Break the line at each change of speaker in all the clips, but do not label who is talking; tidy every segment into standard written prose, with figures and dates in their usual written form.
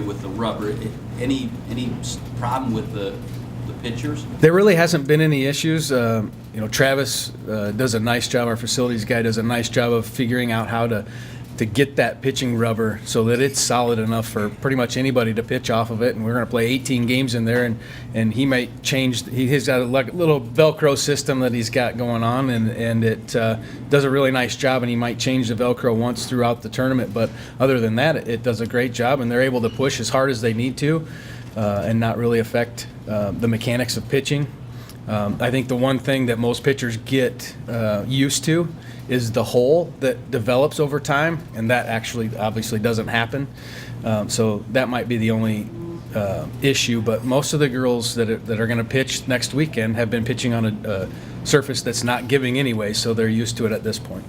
with the rubber. Any problem with the pitchers?
There really hasn't been any issues. Travis does a nice job. Our facilities guy does a nice job of figuring out how to get that pitching rubber so that it's solid enough for pretty much anybody to pitch off of it. And we're going to play 18 games in there, and he might change. He's got a little Velcro system that he's got going on, and it does a really nice job. And he might change the Velcro once throughout the tournament, but other than that, it does a great job. And they're able to push as hard as they need to, and not really affect the mechanics of pitching. I think the one thing that most pitchers get used to is the hole that develops over time, and that actually obviously doesn't happen. So that might be the only issue, but most of the girls that are going to pitch next weekend have been pitching on a surface that's not giving anyway, so they're used to it at this point.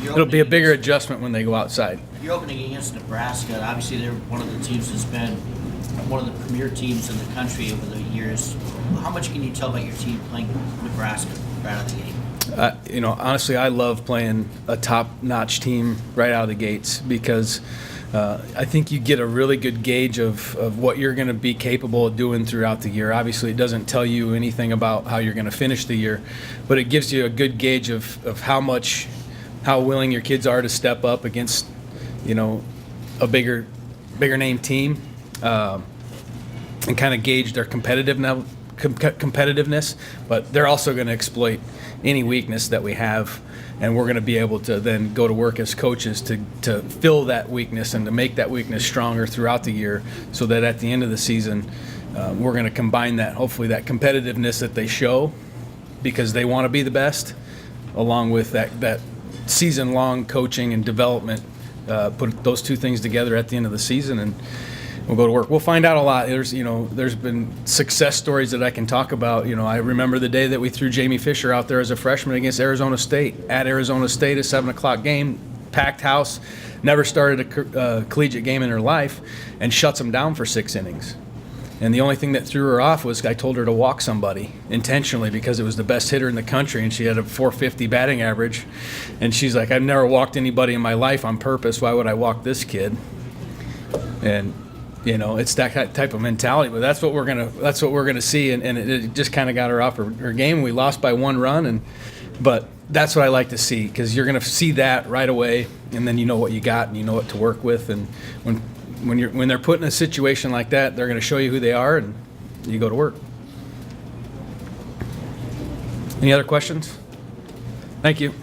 It'll be a bigger adjustment when they go outside.
You're opening against Nebraska. Obviously, they're one of the teams that's been one of the premier teams in the country over the years. How much can you tell about your team playing Nebraska right out of the gate?
Honestly, I love playing a top-notch team right out of the gates because I think you get a really good gauge of what you're going to be capable of doing throughout the year. Obviously, it doesn't tell you anything about how you're going to finish the year, but it gives you a good gauge of how willing your kids are to step up against, a bigger name team, and kind of gauge their competitiveness. But they're also going to exploit any weakness that we have, and we're going to be able to then go to work as coaches to fill that weakness and to make that weakness stronger throughout the year, so that at the end of the season we're going to combine that, hopefully that competitiveness that they show because they want to be the best, along with that season-long coaching and development, put those two things together at the end of the season, and we'll go to work. We'll find out a lot. There's been success stories that I can talk about. I remember the day that we threw Jamie Fisher out there as a freshman against Arizona State. At Arizona State, a 7 o'clock game, packed house, never started a collegiate game in her life, and shuts them down for 6 innings. And the only thing that threw her off was I told her to walk somebody intentionally because it was the best hitter in the country, and she had a .450 batting average. And she's like, I've never walked anybody in my life on purpose. Why would I walk this kid? And it's that type of mentality, but that's what we're gonna see, and it just kind of got her off her game. We lost by 1 run, but that's what I like to see, because you're gonna see that right away, and then you know what you got and you know what to work with. And when they're put in a situation like that, they're gonna show you who they are, and you go to work. Any other questions? Thank you.